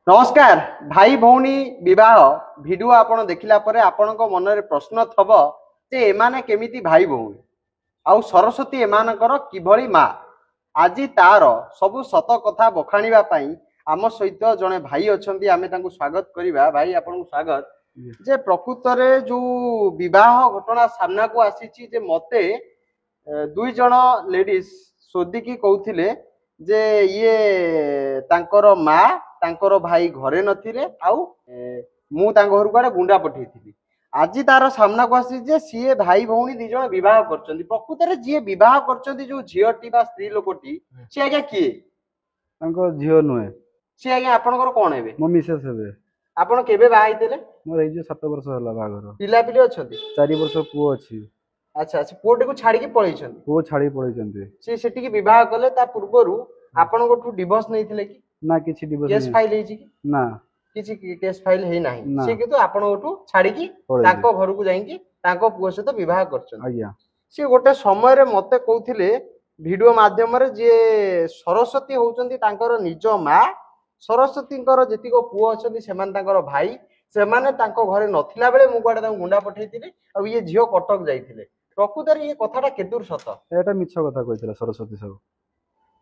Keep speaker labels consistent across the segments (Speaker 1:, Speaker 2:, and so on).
Speaker 1: नमस्कार भाई भौणी विवाह भिडियो आपण देखिला परे आपणक मनरे प्रश्न थब जे एमाने केमिति भाई भौणी आउ सरस्वती एमानकर किभଳି मा आज तार सबु सत कथा बखाणिबा पई आम सहित जने भाई अछंती आमे तांको स्वागत करिबा। भाई आपन स्वागत। जे प्रकृत रे जो विवाह घटना सामना को आसीची जे मते दुई जण लेडीज सोदी की कहउथिले जे ये तांकर मा तांकर भाई घरे नथिले आउ मु तांक घर को गुंडा पठेइथिली। आज तार सामना को आसी जे सीए भाई भौणी दी जण विवाह करचंदी। प्रकृत रे जे विवाह करचंदी जो झियोटी बा स्त्री लोकटी से आज्ञा किए?
Speaker 2: तांको झियो नुहे
Speaker 1: से आज्ञा आपनकर कोन हेबे?
Speaker 2: मो मिसेस हेबे।
Speaker 1: आपण केबे बाहा हितेले?
Speaker 2: मोर एज 7 वर्ष होला बागर।
Speaker 1: पिला पिले अछंती?
Speaker 2: 4 वर्ष पुओ अछि।
Speaker 1: अच्छा अच्छा, पुओटे को छाड़ी के पळैछंती?
Speaker 2: पुओ छाड़ी पळैछंती।
Speaker 1: से सेठी की विवाह कले ता पूर्वरु आपण कोठु डिवोर्स नैथिले कि
Speaker 2: ना? किछि डिवोर्स
Speaker 1: केस फाइल हेछि कि
Speaker 2: ना?
Speaker 1: किछि केस फाइल हे नाही। से कितो आपण कोठु छाड़ी की ताको घर को जाई कि ताको पुओ सहित विवाह करछन।
Speaker 2: आज्ञा
Speaker 1: से गोटे समय रे मते कहउथिले वीडियो माध्यम रे जे सरस्वती होउचंती तांकर निज मा, सरस्वतींकर जेतिको पुओ अछंती सेमान तांकर भाई, सेमाने तांको घरे नथिला बेले मु गुडा तांको गुंडा पठेइथिले आ ये झियो कटक जाइथिले। प्रकृत रे ये कथाटा केतुर सत?
Speaker 2: एटा मिछ कथा कहितला सरस्वती सब।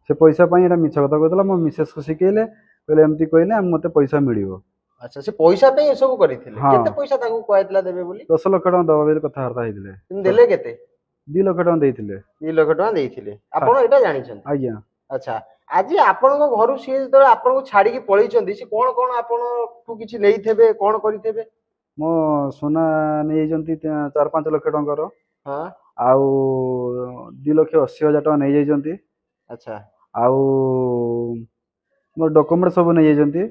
Speaker 2: से पैसा पई एटा मिछ कथा कहितला। मो मिसेस को सिकेले कहले एम्ति कहले हम मते पैसा मिलियो।
Speaker 1: अच्छा, से पैसा पे ये सब करिथिले? केते पैसा तांको कहैतला देबे बोली?
Speaker 2: 10 लाख टका दबा बेले कथा हरता हितले।
Speaker 1: तुम देले केते?
Speaker 2: 2 लाख टका देइथिले।
Speaker 1: 2 लाख टका देइथिले। आपण एटा जानिछन?
Speaker 2: आज्ञा।
Speaker 1: अच्छा, आज आपनको घरु सी जेतले आपनको छाड़ी की पळैछंती से कोन कोन आपण तू किछि नेइथेबे कोन करिथेबे?
Speaker 2: मो सोना नै जंती 4-5 लाख टका रो।
Speaker 1: हां।
Speaker 2: आउ 2,80,000 टका नै जंती।
Speaker 1: अच्छा।
Speaker 2: आउ मोर डॉक्यूमेंट सब नै जंती।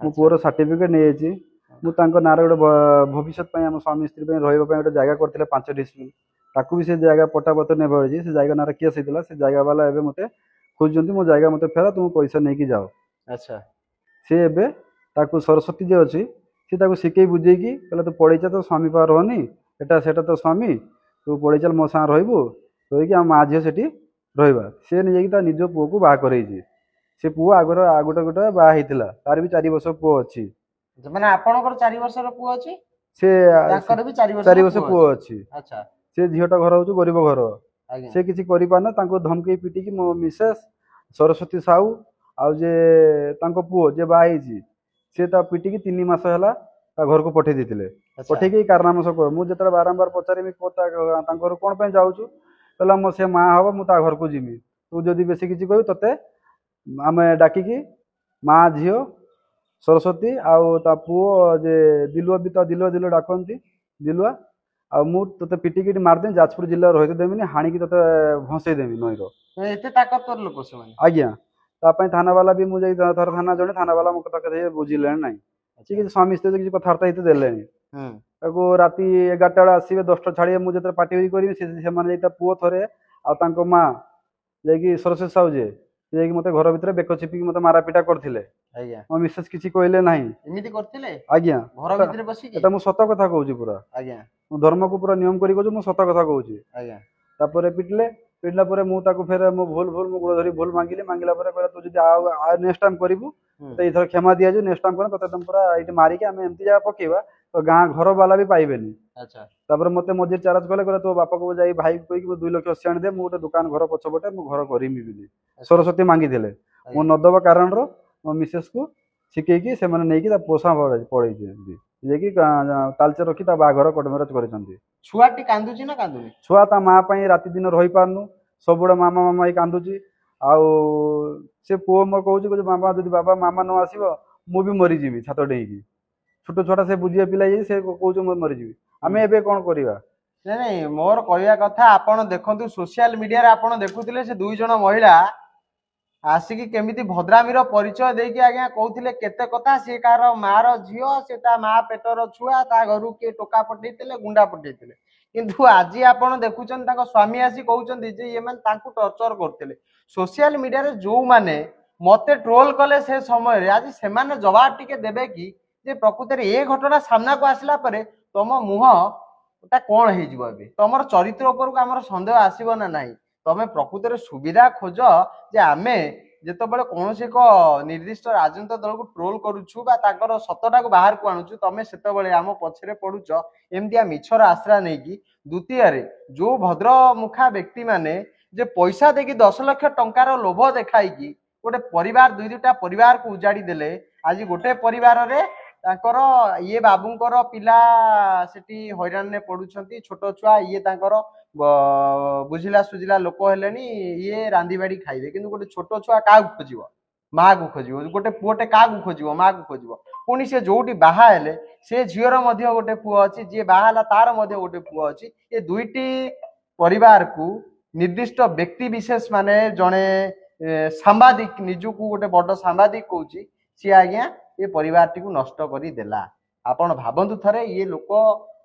Speaker 2: मो पुअर सर्टिफिकेट नै अछि। मु तांको नारे गोटे भविष्य पय हम स्वामी स्त्री पय रहइबा पय गोटे जागा करथिले 5 डिस्ट्रिक्ट ताकू भी से जागा पट्टापत्र नै भरजी। से जागा नारे केस हितला। से जागा वाला एबे मते खोजंती मो जागा मते फेरा तुम पैसा नै कि जाओ।
Speaker 1: अच्छा। से
Speaker 2: एबे ताकू सरस्वती जे अछि से ताकू सिकेई बुझे कि कहला तो पढैचा तो स्वामी पार रहनी एटा सेटा तो स्वामी तू पढै चल मो सा रहइबो तो कि हम आज सेठी रहइबा। से नै कि ता निजो पुओ को बा करैजी। से पुओ आगर आगोटा गोटा बा हितला। तार भी 4 वर्ष पुओ अछि।
Speaker 1: माने आपनकर 4 वर्ष रो पुओ अछि?
Speaker 2: से
Speaker 1: ताकर भी 4
Speaker 2: वर्ष पुओ अछि।
Speaker 1: अच्छा।
Speaker 2: से झियोटा घर होछु गरीब घर।
Speaker 1: आज्ञा।
Speaker 2: से किछि करि पाना तांको धमकी पिटी कि मो मिसेस सरस्वती साहू आ जे तांको पुओ जे बा हिची से ता पिटी कि 3 मास होला ता घर को पठे दिथिले। पठे के कारनामा सब मु जेतरा बारंबार पचारे मी कोता तांको कोन पे जाउछु कहला मो से मां हबो मु ता घर को जिमी तू जदी बेसी किछि कहू तते आमे डाकी कि मां झियो सरस्वती आउ ता पुओ जे दिलुआ भी ता दिलुआ डाकंती दिलुआ आ मु तते पिटी किटी मार दे जाजपुर जिल्ला रहिते देमिनी हाणी कि तते भसई देमी नई रो।
Speaker 1: एते ताकत तोर लोक से माने?
Speaker 2: आज्ञा। ता पय थाना वाला भी मु जाई थर थाना जणे थाना वाला मो कथा कथे बुझिले नै। ठीक है, स्वामी स्त्री किछि कथार्ता हिते देलेनी। ताको राती 11टा बेला आसीबे 10टा छाड़ी मु जेतर पार्टी करिवे से माने जाई ता पुओ थरे आ तांको मां जाई कि सरस्वती साहू जे जाई कि मते घर भितर बेक चिपी कि मते मारा पिटा करथिले। आज्ञा। मो मिसेस किछि कहले नाही।
Speaker 1: एमिति करथिले? आज्ञा। घर भितर बसी कि?
Speaker 2: एटा मु सत कथा कहूची पूरा।
Speaker 1: आज्ञा।
Speaker 2: मु धर्म को पूरा नियम करी कहूची मु सत कथा कहूची। आज्ञा। तापरे पिटले पिटला परे मु ताको फेर मु भूल मु गुड़ धरी भूल मांगिला परे कहला तू जदी आ नेक्स्ट टाइम करिवु तो इधर क्षमा दिया जो नेक्स्ट टाइम कर तते तुम पूरा इटे मारी के हम एमती जा पकेबा तो गां घर वाला भी पाइबेनी। अच्छा। तापर मते मजिर चार्ज कले कहला तो बापा को जाई भाई कोई कि 2,80,000 आनी दे मु गोटे दुकान घर पछपटे मु घर करिमी बिली सरस्वती मांगी देले। मो नदबा कारण रो मो मिसेस को सिकेई कि से माने नै कि ता पोसा पड़ै जे जे कि तालचे रखी ता बाघर कटमेरज करछंती।
Speaker 1: छुआटी कांदुची ना कांदुनी? छुआ
Speaker 2: ता मां पई राती दिन रही पारनु सब बड़ मामा मामा ही कांदुची। आउ से पुओ मो कहूची कि मामा जदी बाबा मामा न आसीबो मु भी मरि जीवी छातो डेईकी। छोटो छोटा से बुझिया पिला जे से कहूची मु मरि जीवी। आमे एबे कोन करिवा?
Speaker 1: नै नै मोर कहया कथा आपण देखंतु सोशल मीडिया रे आपण देखुतिले से दुई जण महिला आसिकी केमिति भद्रामीर परिचय देकी आज्ञा कहउथिले केते कथा से कार मार झियो से ता मा पेटर छुआ ता घरु के टोका पठेइतिले गुंडा पठेइतिले। किंतु आज आपण देखुचन ताको स्वामी आसी कहउचंदी जे ये मन तांकु टॉर्चर करथिले। सोशल मीडिया रे जो माने मते ट्रोल कले से समय रे आज से माने जवाब टिके देबे कि जे प्रकृति रे ए घटना सामना को आसिला परे तम मुह ता कोन हे जिवो बे तमर चरित्र ऊपर को हमर संदेह आसीबो ना नाही। तमे प्रकृति रे सुविधा खोज जे आमे ଯେତେବେଳେ କୌଣସି ଏକ ନିର୍ଦ୍ଦିଷ୍ଟ ରାଜନୈତିକ ଦଳକୁ ଟ୍ରୋଲ କରୁଛୁ ବା ତାଙ୍କର ସତଟାକୁ ବାହାରକୁ ଆଣୁଛୁ ତମେ ସେତେବେଳେ ଆମ ପଛରେ ପଡୁଛ ଏମିତିଆ ମିଛର ଆଶ୍ରା ନେଇକି। ଦ୍ୱିତୀୟରେ ଯୋଉ ଭଦ୍ରମୁଖା ବ୍ୟକ୍ତି ମାନେ ଯେ ପଇସା ଦେଇକି 10 ଲକ୍ଷ ଟଙ୍କାର ଲୋଭ ଦେଖାଇକି ଗୋଟେ ପରିବାର ଦୁଇଟା ପରିବାରକୁ ଉଜାଡି ଦେଲେ। ଆଜି ଗୋଟେ ପରିବାରରେ ତାଙ୍କର ଇଏ ବାବୁଙ୍କର ପିଲା ସେଠି ହଇରାଣରେ ପଡୁଛନ୍ତି, ଛୋଟ ଛୁଆ, ଇଏ ତାଙ୍କର ବୁଝିଲା ସୁଝିଲା ଲୋକ ହେଲେଣି, ଇଏ ରାନ୍ଧି ବାଡି ଖାଇବେ, କିନ୍ତୁ ଗୋଟେ ଛୋଟ ଛୁଆ କାହାକୁ ଖୋଜିବ? ମା କୁ ଖୋଜିବ। ଗୋଟେ ପୁଅଟେ କାହାକୁ ଖୋଜିବ? ମା କୁ ଖୋଜିବ। ପୁଣି ସେ ଯୋଉଠି ବାହା ହେଲେ ସେ ଝିଅର ମଧ୍ୟ ଗୋଟେ ପୁଅ ଅଛି, ଯିଏ ବାହା ହେଲା ତାର ମଧ୍ୟ ଗୋଟେ ପୁଅ ଅଛି। ଏ ଦୁଇଟି ପରିବାରକୁ ନିର୍ଦ୍ଦିଷ୍ଟ ବ୍ୟକ୍ତି ବିଶେଷ ମାନେ ଜଣେ ସାମ୍ବାଦିକ, ନିଜକୁ ଗୋଟେ ବଡ ସାମ୍ବାଦିକ କହୁଛି, ସିଏ ଆଜ୍ଞା ଏ ପରିବାରଟିକୁ ନଷ୍ଟ କରିଦେଲା। ଆପଣ ଭାବନ୍ତୁ ଥରେ ଇଏ ଲୋକ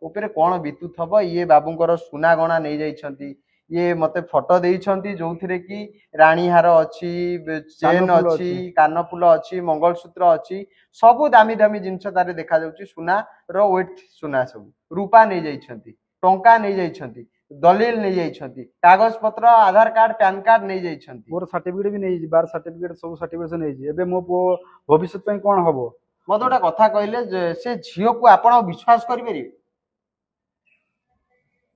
Speaker 1: ଉପରେ କଣ ବିତୁଥିବ। ଇଏ ବାବୁଙ୍କର ସୁନା ଗଣା ନେଇଯାଇଛନ୍ତି। ଇଏ ମତେ ଫଟୋ ଦେଇଛନ୍ତି ଯୋଉଥିରେ କି ରାଣୀ ହାର ଅଛି, ଚେନ୍ ଅଛି, କାନଫୁଲ ଅଛି, ମଙ୍ଗଳସୂତ୍ର ଅଛି, ସବୁ ଦାମୀ ଦାମୀ ଜିନିଷ ତାରେ ଦେଖାଯାଉଛି। ସୁନାର ୱେଟ୍ ସୁନା, ସବୁ ରୂପା ନେଇଯାଇଛନ୍ତି, ଟଙ୍କା ନେଇଯାଇଛନ୍ତି, ଦଲିଲ ନେଇଯାଇଛନ୍ତି, କାଗଜ ପତ୍ର, ଆଧାର କାର୍ଡ, ପ୍ୟାନ କାର୍ଡ ନେଇଯାଇଛନ୍ତି।
Speaker 2: ମୋର ସାର୍ଟିଫିକେଟ ବି ନେଇଯାଇଛି, ବାର୍ ସାର୍ଟିଫିକେଟ, ସବୁ ସାର୍ଟିଫିକେଟ ନେଇଛି। ଏବେ ମୋ ପୁଅ ଭବିଷ୍ୟତ ପାଇଁ କଣ ହବ?
Speaker 1: ମତେ ଗୋଟେ କଥା କହିଲେ, ସେ ଝିଅକୁ ଆପଣ ବିଶ୍ୱାସ କରିପାରିବେ?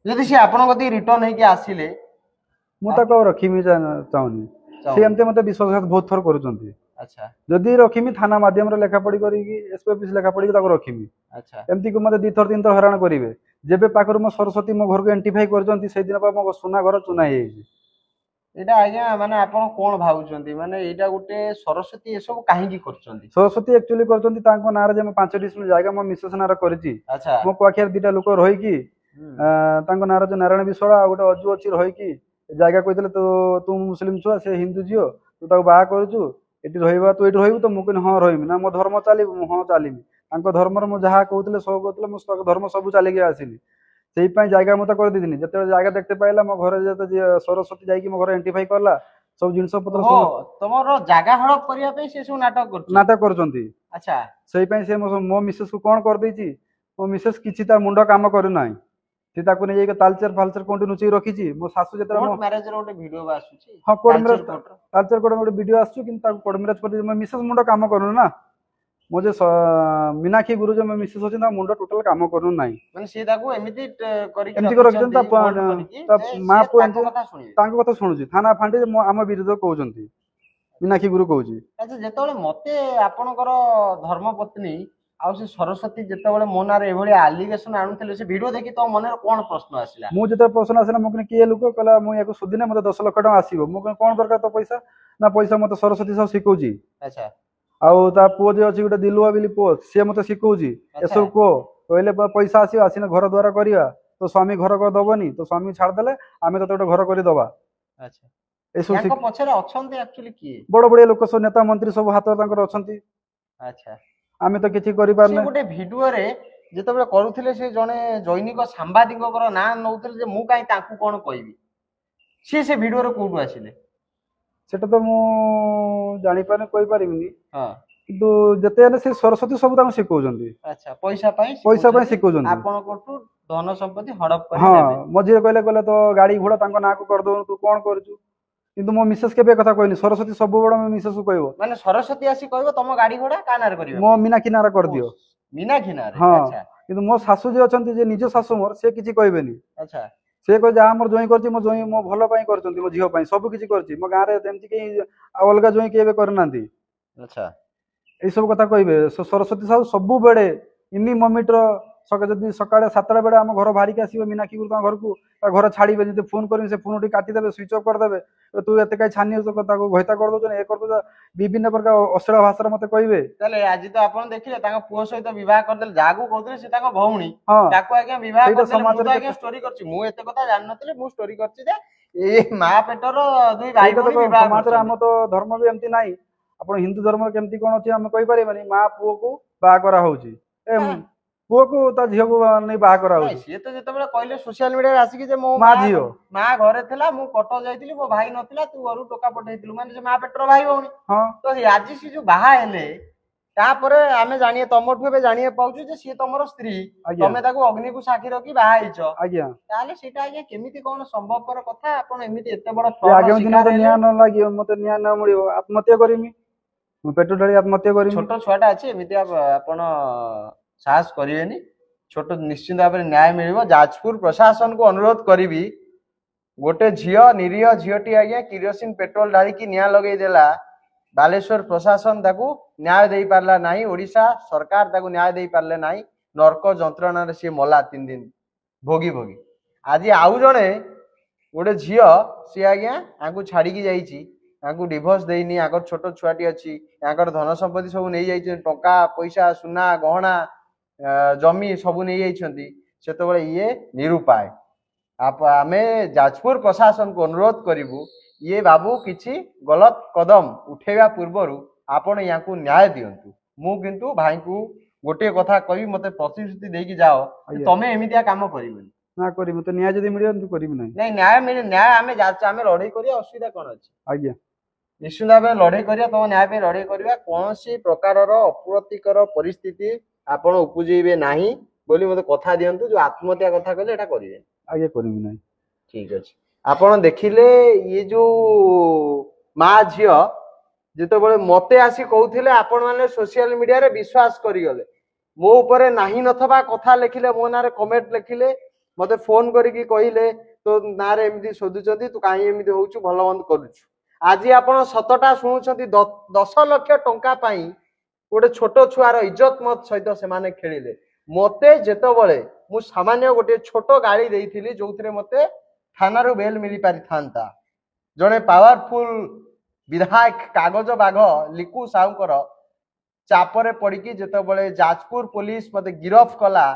Speaker 1: ଯଦି ସେ ଆପଣଙ୍କ କତିକି ରିଟର୍ନ ହେଇକି ଆସିଲେ?
Speaker 2: ମୁଁ ତାକୁ ଆଉ ରଖିବି ଚାହୁଁନି। ସେ ଏମିତି ମତେ ବିଶ୍ୱାସଘାତ ବହୁତ ଥର କରୁଛନ୍ତି।
Speaker 1: ଆଚ୍ଛା।
Speaker 2: ଯଦି ରଖିମି ଥାନା ମାଧ୍ୟମରେ ଲେଖାପଢି କରିକି, ଏସପି ଅଫିସ ଲେଖାପଢି ତାକୁ ରଖିମି।
Speaker 1: ଆଚ୍ଛା।
Speaker 2: ଏମିତି କି ମତେ 2 ଥର 3 ଥର ହଇରାଣ କରିବେ। ଯେବେ ପାଖରୁ ମୋ ସରସ୍ୱତୀ ମୋ ଘରକୁ ଏଣ୍ଟିଫାଇ କରିଛନ୍ତି, ସେଇଦିନ ମୋ ସୁନା ଘର ଚୁନା ହେଇଯାଇଛି।
Speaker 1: ଏଇଟା ଆଜ୍ଞା ମାନେ ଆପଣ କଣ ଭାବୁଛନ୍ତି, ମାନେ ଏଇଟା ଗୋଟେ ସରସ୍ୱତୀ ଏସବୁ କାହିଁକି କରୁଛନ୍ତି?
Speaker 2: ସରସ୍ୱତୀ ଆକ୍ଚୁଆଲି କରୁଛନ୍ତି ତାଙ୍କ ନାଁରେ ଯେ ମୁଁ 5 ଡିସିମିଲ୍ ଜାଗା ମୋ ମିସେସ୍ ନାଁରେ କରିଛି।
Speaker 1: ଆଚ୍ଛା।
Speaker 2: ମୋ କୁଆଖିଆରେ 2ଟା ଲୋକ ରହିକି ତାଙ୍କ ନାଁରେ ଯୋଉ ନାରାୟଣ ବିଶ୍ୱାଳ ଆଉ ଗୋଟେ ଅଜୁ ଅଛି ରହିକି ଜାଗା କହିଥିଲେ, ତୁ ମୁସଲିମ ଛୁଆ, ସେ ହିନ୍ଦୁ ଝିଅ, ତୁ ତାକୁ ବାହା କରୁଛୁ, ଏଠି ରହିବା, ତୁ ଏଠି ରହିବୁ ତ? ମୁଁ କହିଲି ହଁ ରହିବି। ନା ମୋ ଧର୍ମ ଚାଲିବୁ? ମୁଁ ହଁ ଚାଲିବି। ତାଙ୍କ ଧର୍ମରେ ମୁଁ ଯାହା କହୁଥିଲେ ସବୁ କହୁଥିଲେ, ମୁଁ ତାଙ୍କ ଧର୍ମ ସବୁ ଚାଲିକି ଆସିଲି। ସେଇପାଇଁ ଜାଗା ମୁଁ ତ କରିଦେଇଥିଲି। ଯେତେବେଳେ ଜାଗା ଦେଖତେ ପାଇଲା, ମୋ ଘରେ ଯେତେ ସରସ୍ୱତୀ ଯାଇକି ମୋ ଘରେ ଏଣ୍ଟିଫାଇ କଲା, ସବୁ ଜିନିଷ ପତ୍ର
Speaker 1: ତମର ଜାଗା ହଡପ କରିବା ପାଇଁ ସେ ସବୁ ନାଟକ
Speaker 2: କରୁଛନ୍ତି।
Speaker 1: ଆଚ୍ଛା।
Speaker 2: ସେଇପାଇଁ ସେ ମୋ ମିସେସ୍ କୁ କଣ କରିଦେଇଛି, ମୋ ମିସେସ୍ କିଛି ତା ମୁଣ୍ଡ କାମ କରୁନାହିଁ। ସେ ତାକୁ ନେଇଯାଇକି ତାଲଚେର ଫାଲଚେର କୋଉଠି ଲୁଚେଇ ରଖିଛି। ମୋ ଶାଶୁ ଯେତେବେଳେ
Speaker 1: କୋର୍ଟ ମ୍ୟାରେଜର ଗୋଟେ ଭିଡିଓ ଆସୁଛି,
Speaker 2: ହଁ କୋର୍ଟ ମ୍ୟାରେଜ, ତାଲଚେର କୋର୍ଟ ଗୋଟେ ଭିଡିଓ ଆସୁଛି, କିନ୍ତୁ ତାକୁ କୋର୍ଟ ମ୍ୟାରେଜ କରି ମୋ ମିସେସ୍ ମୁଣ୍ଡ କାମ କରୁନି ନା। ମୋ ଯେ ମୀନାକ୍ଷୀ ଗୁରୁ ଯେ ମୋ ମିସେସ୍ ଅଛି, ତା ମୁଣ୍ଡ ଟୋଟାଲ କାମ କରୁନି ନାହିଁ।
Speaker 1: ମାନେ ସେ ତାକୁ ଏମିତି କରିକି
Speaker 2: ରଖିଛନ୍ତି, ତା ମା ପୁଅ ତାଙ୍କ କଥା ଶୁଣୁଛି। ଥାନା ଫାଣ୍ଡି ଆମ ବିରୁଦ୍ଧ କହୁଛନ୍ତି, ମୀନାକ୍ଷୀ ଗୁରୁ କହୁଛି।
Speaker 1: ଆଚ୍ଛା, ଯେତେବେଳେ ମତେ ଆପଣଙ୍କର ଧର୍ମପତ୍ନୀ ଆଉ ସେ ସରସ୍ୱତୀ ଯେତେବେଳେ ମୋ ନାଁରେ ଏଭଳି ଆଲିଗେସନ ଆଣୁଥିଲେ, ସେ ଭିଡିଓ ଦେଖି ତମ ମନରେ କଣ ପ୍ରଶ୍ନ ଆସିଲା?
Speaker 2: ମୁଁ ଯେତେବେଳେ ପ୍ରଶ୍ନ ଆସିଲା, ମୁଁ କହିଲି କିଏ ଲୋକ? କହିଲା ମୁଁ ୟାକୁ ସୁଧିନେ ମତେ 10 ଲକ୍ଷ ଟଙ୍କା ଆସିବ। ମୁଁ କହିଲି କଣ ଦରକାର ତ ପଇସା? ନା ପଇସା ମତେ ସରସ୍ୱତୀ ସବୁ ଶିଖଉଛି।
Speaker 1: ଆଚ୍ଛା।
Speaker 2: ଆଉ ତା ପୁଅ ଯେ ଅଛି ଗୋଟେ ଦିଲୁଆ ବୋଲି ପୁଅ, ସିଏ ମତେ ଶିଖଉଛି ଏସବୁ କୁହ। କହିଲେ ପଇସା ଆସିବ, ଆସିନେ ଘର ଦ୍ୱାର କରିବା, ତୋ ସ୍ୱାମୀ ଘର ଦବନି, ତୋ ସ୍ୱାମୀ ଛାଡିଦେଲେ ଆମେ ତତେ ଗୋଟେ ଘର କରିଦବା।
Speaker 1: ଆଚ୍ଛା। ଏସବୁ ପଛରେ ଅଛନ୍ତି ଆକ୍ଚୁଆଲି କିଏ?
Speaker 2: ବଡ ବଡିଆ ଲୋକ ସବୁ, ନେତା ମନ୍ତ୍ରୀ ସବୁ ହାତ ତାଙ୍କର ଅଛନ୍ତି।
Speaker 1: ଆଚ୍ଛା।
Speaker 2: ଆମେ ତ କିଛି କରିପାରୁନେ।
Speaker 1: ଗୋଟେ ଭିଡିଓରେ ଯେତେବେଳେ କରୁଥିଲେ, ସେ ଜଣେ ଜୈନିକ ସାମ୍ବାଦିକଙ୍କର ନାଁ ନଉଥିଲେ ଯେ ମୁଁ କାହିଁ ତାଙ୍କୁ କଣ କହିବି, ସିଏ ସେ ଭିଡିଓରେ କୋଉଠୁ ଆସିଲେ? ସେଟା
Speaker 2: ତ ମୁଁ ଜାଣିପାରୁନି, କହିପାରିବିନି।
Speaker 1: ହଁ।
Speaker 2: କିନ୍ତୁ ଯେତେ ହେଲେ ସେ ସରସ୍ୱତୀ ସବୁ ତାଙ୍କୁ ଶିଖଉଛନ୍ତି।
Speaker 1: ଆଚ୍ଛା। ପଇସା ପାଇଁ
Speaker 2: ଶିଖଉଛନ୍ତି।
Speaker 1: ଆପଣଙ୍କଠୁ ଧନ ସମ୍ପତ୍ତି ହଡପ କରି
Speaker 2: ହଁ,
Speaker 1: ନେବେ।
Speaker 2: ମଝିରେ କହିଲେ ତ ଗାଡି ଘୋଡା ତାଙ୍କ ନାଁକୁ କରିଦଉନୁ, ତୁ କଣ କରୁଛୁ? କିନ୍ତୁ ମୋ ମିସେସ୍ କେବେ କଥା କହିନି। ସରସ୍ୱତୀ ସବୁବେଳେ ମୋ ମିସେସ୍ କୁ କହିବ,
Speaker 1: ମାନେ ସରସ୍ୱତୀ ଆସି କହିବ ତମ ଗାଡି ଘୋଡା କା ନାଁରେ କରିବ?
Speaker 2: ମୋ ମୀନାକ୍ଷୀ ନାଁରେ କରିଦିଅ।
Speaker 1: ମୀନାକ୍ଷୀ ନାଁରେ?
Speaker 2: ହଁ।
Speaker 1: ଆଚ୍ଛା।
Speaker 2: କିନ୍ତୁ ମୋ ଶାଶୁ ଯେ ଅଛନ୍ତି, ଯେ ନିଜ ଶାଶୁ ମୋର, ସେ କିଛି କହିବେନି।
Speaker 1: ଆଚ୍ଛା।
Speaker 2: ସେ କହେ ଯାହା ମୋର ଜ୍ୱାଇଁ କରିଛି, ମୋ ଜ୍ୱାଇଁ ମୋ ଭଲ ପାଇଁ କରିଛନ୍ତି, ମୋ ଝିଅ ପାଇଁ ସବୁ କିଛି କରିଛି। ମୋ ଗାଁରେ ଏମିତି କେହି ଆଉ ଅଲଗା ଜ୍ୱାଇଁ କେହି ଏବେ କରିନାହାନ୍ତି।
Speaker 1: ଆଚ୍ଛା।
Speaker 2: ଏଇସବୁ କଥା କହିବେ। ସରସ୍ୱତୀ ସାହୁ ସବୁବେଳେ ଇନି ମମିଟର ଯଦି ସକାଳେ 7ଟା ବେଳେ ଆମ ଘର ବାହାରିକି ଆସିବ ମୀନାକ୍ଷୀ ଗୁରୁ ତାଙ୍କ ଘରକୁ, ତା ଘର ଛାଡିବେ। ଯଦି ଫୋନ କରିବି, ସେ ଫୋନ ଟିକେ କାଟିଦେବେ, ସୁଇଚ୍ ଅଫ୍ କରିଦେବେ। ତୁ ଏତେ କାହିଁ ଛାନି ହଉଛୁ, ତାକୁ ଘଇତା କରିଦଉଛୁ, ଏ କରିଦଉଛ, ବିଭିନ୍ନ ପ୍ରକାର ଅଶ୍ଳୀଳ ଭାଷାରେ ମତେ କହିବେ।
Speaker 1: ତାହେଲେ ଆଜି ତ ଆପଣ ଦେଖିଲେ ତାଙ୍କ ପୁଅ ସହିତ ବିବାହ କରିଦେଲେ, ଯାହାକୁ କହୁଥିଲେ ସେ ତାଙ୍କ ଭଉଣୀ, ତାକୁ ଆଜ୍ଞା ବିବାହ କରିଦେଲେ। ମୁଁ ତ ଆଜ୍ଞା ଷ୍ଟୋରି କରିଛି, ମୁଁ ଏତେ କଥା ଜାଣିନଥିଲି। ମୁଁ ଷ୍ଟୋରି କରିଛି ଯେ ଏଇ ମା ପେଟର ଦୁଇ ଭାଇ ଭଉଣୀ ବିବାହ
Speaker 2: ସମାଜରେ ଆମ ତ ଧର୍ମ ବି ଏମିତି ନାହିଁ। ଆପଣ ହିନ୍ଦୁ ଧର୍ମରେ କେମିତି କଣ ଅଛି ଆମେ କହିପାରିବାନି। ମା ପୁଅକୁ ବାହା କରାହଉଛି, ପୁଅକୁ ତା ଝିଅକୁ ନେଇ ବାହା କରାହଉଛି।
Speaker 1: ସିଏ ତ ଯେତେବେଳେ କହିଲେ ସୋସିଆଲ ମିଡିଆରେ ଆସିକି ଯେ ମୋ
Speaker 2: ମା ଝିଅ
Speaker 1: ମା ଘରେ ଥିଲା, ମୁଁ କଟକ ଯାଇଥିଲି, ମୋ ଭାଇ ନଥିଲା, ତୁ ଘରୁ ଟୋକା ପଠେଇଥିଲୁ, ମାନେ ସେ ମା ପେଟର ଭାଇ ଭଉଣୀ।
Speaker 2: ହଁ।
Speaker 1: ତ ଆଜି ସେ ଯୋଉ ବାହା ହେଲେ, ତାପରେ ଆମେ ଜାଣିए ତମଠୁ ଏବେ ଜାଣିए ପାଉଛୁ ଯେ ସିଏ ତମର ସ୍ତ୍ରୀ,
Speaker 2: ଆଜ୍ଞା
Speaker 1: ତମେ ତାକୁ ଅଗ୍ନିକୁ ସାକ୍ଷୀ ରଖି ବାହା ହେଇଛ,
Speaker 2: ଆଜ୍ଞା
Speaker 1: ତାହେଲେ ସେଇଟା ଆଜ୍ଞା କେମିତି କଣ ସମ୍ଭବପର କଥା? ଆପଣ ଏମିତି ଏତେ ବଡ
Speaker 2: ସେ
Speaker 1: fraud
Speaker 2: ଆଗାମୀ ଦିନ
Speaker 1: ଶିକାର
Speaker 2: ମତେ
Speaker 1: ହେଲେ?
Speaker 2: ନିଆଁ ନ ଲାଗିବ, ମତେ ନିଆଁ ନ ମିଳିବ, ଆତ୍ମହତ୍ୟା କରିମି, ମୁଁ ପେଟ୍ରୋଲ ଢାଳି ଆତ୍ମହତ୍ୟା କରିମି।
Speaker 1: ଛୋଟ ଛୁଆଟା ଅଛି, ଏମିତି ଆପଣ ସାହସ କରିବେନି। ଛୋଟ ନିଶ୍ଚିନ୍ତ ଭାବରେ ନ୍ୟାୟ ମିଳିବ। ଯାଜପୁର ପ୍ରଶାସନକୁ ଅନୁରୋଧ କରିବି, ଗୋଟେ ଝିଅ, ନିରୀହ ଝିଅଟି ଆଜ୍ଞା କିରୋସିନ ପେଟ୍ରୋଲ ଢାଳିକି ନିଆଁ ଲଗେଇ ଦେଲା। ବାଲେଶ୍ୱର ପ୍ରଶାସନ ତାକୁ ନ୍ୟାୟ ଦେଇ ପାରିଲା ନାହିଁ, ଓଡିଶା ସରକାର ତାକୁ ନ୍ୟାୟ ଦେଇ ପାରିଲେ ନାହିଁ। ନର୍କ ଯନ୍ତ୍ରଣାରେ ସିଏ ମଲା 3 ଦିନ ଭୋଗି ଭୋଗି। ଆଜି ଆଉ ଜଣେ ଗୋଟେ ଝିଅ, ସିଏ ଆଜ୍ଞା ଆଙ୍କୁ ଛାଡିକି ଯାଇଛି, ତାଙ୍କୁ ଡିଭୋର୍ସ ଦେଇନି, ଆଙ୍କର ଛୋଟ ଛୁଆଟି ଅଛି, ତାଙ୍କର ଧନ ସମ୍ପତ୍ତି ସବୁ ନେଇଯାଇଛନ୍ତି, ଟଙ୍କା ପଇସା ସୁନା ଗହଣା ଜମି ସବୁ ନେଇଯାଇଛନ୍ତି। ସେତେବେଳେ ଇଏ ନିରୁପାୟ। ଆମେ ଯାଜପୁର ପ୍ରଶାସନକୁ ଅନୁରୋଧ କରିବୁ, ଇଏ ବାବୁ କିଛି ଗଲତ କଦମ ଉଠେଇବା ପୂର୍ବରୁ ଆପଣ ୟାଙ୍କୁ ନ୍ୟାୟ ଦିଅନ୍ତୁ। ମୁଁ କିନ୍ତୁ ଭାଇଙ୍କୁ ଗୋଟିଏ କଥା କହିବି, ମତେ ପ୍ରତିଶ୍ରୁତି ଦେଇକି ଯାଅ ଯେ ତମେ ଏମିତିଆ କାମ କରିବନି।
Speaker 2: ନା କରିବି, ମତେ ନ୍ୟାୟ ଯଦି ମିଳିବ ମୁଁ କରିବି ନାହିଁ।
Speaker 1: ନାଇଁ ନ୍ୟାୟ ମିଳେ, ନ୍ୟାୟ ଆମେ ଲଢେଇ କରିବା, ଅସୁବିଧା କଣ ଅଛି?
Speaker 2: ଆଜ୍ଞା
Speaker 1: ନିଶ୍ଚିନ୍ତ ଭାବେ ଲଢେଇ କରିବା, ତମ ନ୍ୟାୟ ପାଇଁ ଲଢେଇ କରିବା। କୌଣସି ପ୍ରକାରର ଅପ୍ରତିକର ପରିସ୍ଥିତି ଆପଣ ଉପୁଜେଇବେ ନାହିଁ ବୋଲି ମତେ କଥା ଦିଅନ୍ତୁ। ଯୋଉ ଆତ୍ମହତ୍ୟା କଥା କହିଲେ ଏଟା କରିବେ।
Speaker 2: ଆଜ୍ଞା କରିବି ନାହିଁ।
Speaker 1: ଠିକ ଅଛି। ଆପଣ ଦେଖିଲେ ଇଏ ଯୋଉ ମା ଝିଅ ଯେତେବେଳେ ମତେ ଆସି କହୁଥିଲେ, ଆପଣ ମାନେ ସୋସିଆଲ ମିଡିଆରେ ବିଶ୍ୱାସ କରିଗଲେ। ମୋ ଉପରେ ନାହିଁ ନଥିବା କଥା ଲେଖିଲେ, ମୋ ନାଁରେ କମେଣ୍ଟ ଲେଖିଲେ, ମତେ ଫୋନ କରିକି କହିଲେ ତୋ ନାଁରେ ଏମିତି ଶୋଧୁଛନ୍ତି, ତୁ କାହିଁ ଏମିତି ହଉଛୁ, ଭଲ ମନ୍ଦ କରୁଛୁ। ଆଜି ଆପଣ ସତଟା ଶୁଣୁଛନ୍ତି। 10 ଲକ୍ଷ ଟଙ୍କା ପାଇଁ ଗୋଟେ ଛୋଟ ଛୁଆର ଇଜ୍ଜତ ମତ ସହିତ ସେମାନେ ଖେଳିଲେ। ମତେ ଯେତେବେଳେ ମୁଁ ସାମାନ୍ୟ ଗୋଟେ ଛୋଟ ଗାଳି ଦେଇଥିଲି, ଯୋଉଥିରେ ମତେ ଥାନାରୁ ବେଲ ମିଳି ପାରିଥାନ୍ତା, ଜଣେ ପାୱାରଫୁଲ ବିଧାୟକ କାଗଜ ବାଘ ଲିକୁ ସାହୁଙ୍କର ଚାପରେ ପଡିକି ଯେତେବେଳେ ଯାଜପୁର ପୋଲିସ ମତେ ଗିରଫ କଲା,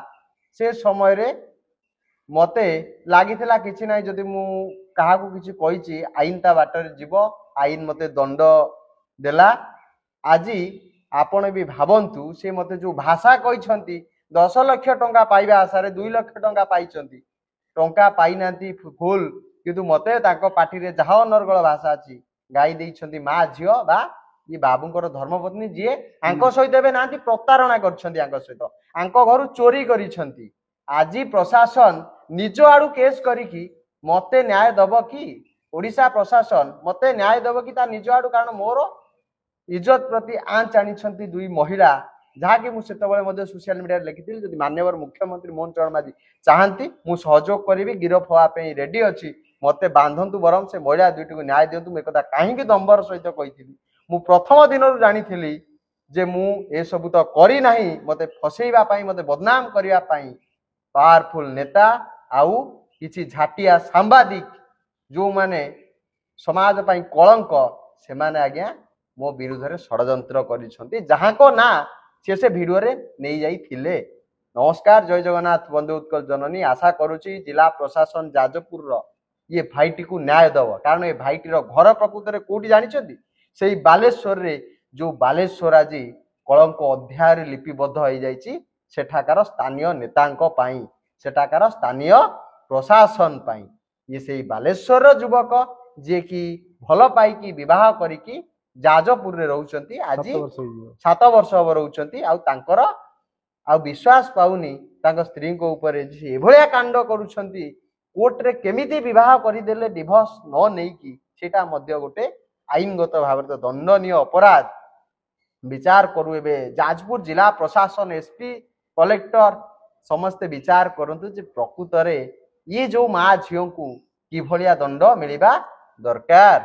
Speaker 1: ସେ ସମୟରେ ମତେ ଲାଗିଥିଲା କିଛି ନାହିଁ, ଯଦି ମୁଁ କାହାକୁ କିଛି କହିଛି ଆଇନ ତା ବାଟରେ ଯିବ, ଆଇନ ମତେ ଦଣ୍ଡ ଦେଲା। ଆଜି ଆପଣ ବି ଭାବନ୍ତୁ, ସେ ମତେ ଯୋଉ ଭାଷା କହିଛନ୍ତି, 10 ଲକ୍ଷ ଟଙ୍କା ପାଇବା ଆଶାରେ 2 ଲକ୍ଷ ଟଙ୍କା ପାଇଛନ୍ତି, ଟଙ୍କା ପାଇନାହାନ୍ତି ଭୁଲ, କିନ୍ତୁ ମତେ ତାଙ୍କ ପାଟିରେ ଯାହା ଅନର୍ଗଳ ଭାଷା ଅଛି ଗାଇ ଦେଇଛନ୍ତି। ମା ଝିଅ ବା ଇଏ ବାବୁଙ୍କର ଧର୍ମପତ୍ନୀ, ଯିଏ ଆଙ୍କ ସହିତ ଏବେ ନାହାନ୍ତି, ପ୍ରତାରଣା କରିଛନ୍ତି, ଆଙ୍କ ସହିତ ଆଙ୍କ ଘରୁ ଚୋରି କରିଛନ୍ତି। ଆଜି ପ୍ରଶାସନ ନିଜ ଆଡୁ କେସ୍ କରିକି ମତେ ନ୍ୟାୟ ଦବ କି? ଓଡିଶା ପ୍ରଶାସନ ମତେ ନ୍ୟାୟ ଦବ କି ତା ନିଜ ଆଡୁ? କାରଣ ମୋର ଇଜ୍ଜତ ପ୍ରତି ଆଞ୍ଚ ଆଣିଛନ୍ତି 2 ମହିଳା, ଯାହାକି ମୁଁ ସେତେବେଳେ ମଧ୍ୟ ସୋସିଆଲ ମିଡିଆରେ ଲେଖିଥିଲି। ଯଦି ମାନ୍ୟବର ମୁଖ୍ୟମନ୍ତ୍ରୀ ମୋହନ ଚରଣ ମାଝୀ ଚାହାନ୍ତି, ମୁଁ ସହଯୋଗ କରିବି, ଗିରଫ ହବା ପାଇଁ ରେଡି ଅଛି। ମତେ ବାନ୍ଧନ୍ତୁ, ବରଂ ସେ ମହିଳା 2ଟିକୁ ନ୍ୟାୟ ଦିଅନ୍ତୁ। ମୁଁ ଏକଥା କାହିଁକି ଦମ୍ବର ସହିତ କହିଥିଲି, ମୁଁ ପ୍ରଥମ ଦିନରୁ ଜାଣିଥିଲି ଯେ ମୁଁ ଏସବୁ ତ କରିନାହିଁ, ମତେ ଫସେଇବା ପାଇଁ, ମତେ ବଦନାମ କରିବା ପାଇଁ ପାୱାରଫୁଲ ନେତା ଆଉ କିଛି ଝାଟିଆ ସାମ୍ବାଦିକ, ଯୋଉମାନେ ସମାଜ ପାଇଁ କଳଙ୍କ, ସେମାନେ ଆଜ୍ଞା ମୋ ବିରୁଦ୍ଧରେ ଷଡ଼ଯନ୍ତ୍ର କରିଛନ୍ତି, ଯାହାଙ୍କ ନାଁ ସେ ଭିଡିଓରେ ନେଇ ଯାଇଥିଲେ। ନମସ୍କାର, ଜୟ ଜଗନ୍ନାଥ ବନ୍ଧୁ ଉତ୍କଳ ଜନନୀ। ଆଶା କରୁଛି ଜିଲ୍ଲା ପ୍ରଶାସନ ଯାଜପୁରର ଇଏ ଭାଇଟିକୁ ନ୍ୟାୟ ଦବ। କାରଣ ଏ ଭାଇଟିର ଘର ପ୍ରକୃତରେ କୋଉଠି ଜାଣିଛନ୍ତି? ସେଇ ବାଲେଶ୍ୱରରେ, ଯୋଉ ବାଲେଶ୍ୱର ଆଜି କଳଙ୍କ ଅଧ୍ୟାୟରେ ଲିପିବଦ୍ଧ ହେଇଯାଇଛି, ସେଠାକାର ସ୍ଥାନୀୟ ନେତାଙ୍କ ପାଇଁ, ସେଠାକାର ସ୍ଥାନୀୟ ପ୍ରଶାସନ ପାଇଁ। ଇଏ ସେଇ ବାଲେଶ୍ୱରର ଯୁବକ, ଯିଏକି ଭଲ ପାଇକି ବିବାହ କରିକି ଯାଜପୁରରେ ରହୁଛନ୍ତି, ଆଜି 7 ବର୍ଷ ହବ ରହୁଛନ୍ତି। ଆଉ ତାଙ୍କର ଆଉ ବିଶ୍ୱାସ ପାଉନି ତାଙ୍କ ସ୍ତ୍ରୀଙ୍କ ଉପରେ, ଏଭଳିଆ କାଣ୍ଡ କରୁଛନ୍ତି। କୋର୍ଟରେ କେମିତି ବିବାହ କରିଦେଲେ ଡିଭୋର୍ସ ନ ନେଇକି, ସେଟା ମଧ୍ୟ ଗୋଟେ ଆଇନଗତ ଭାବରେ ତ ଦଣ୍ଡନୀୟ ଅପରାଧ। ବିଚାର କରୁ ଏବେ ଯାଜପୁର ଜିଲ୍ଲା ପ୍ରଶାସନ, ଏସପି, କଲେକ୍ଟର ସମସ୍ତେ ବିଚାର କରନ୍ତୁ ଯେ ପ୍ରକୃତରେ ଇଏ ଯୋଉ ମା ଝିଅଙ୍କୁ କିଭଳିଆ ଦଣ୍ଡ ମିଳିବା ଦରକାର।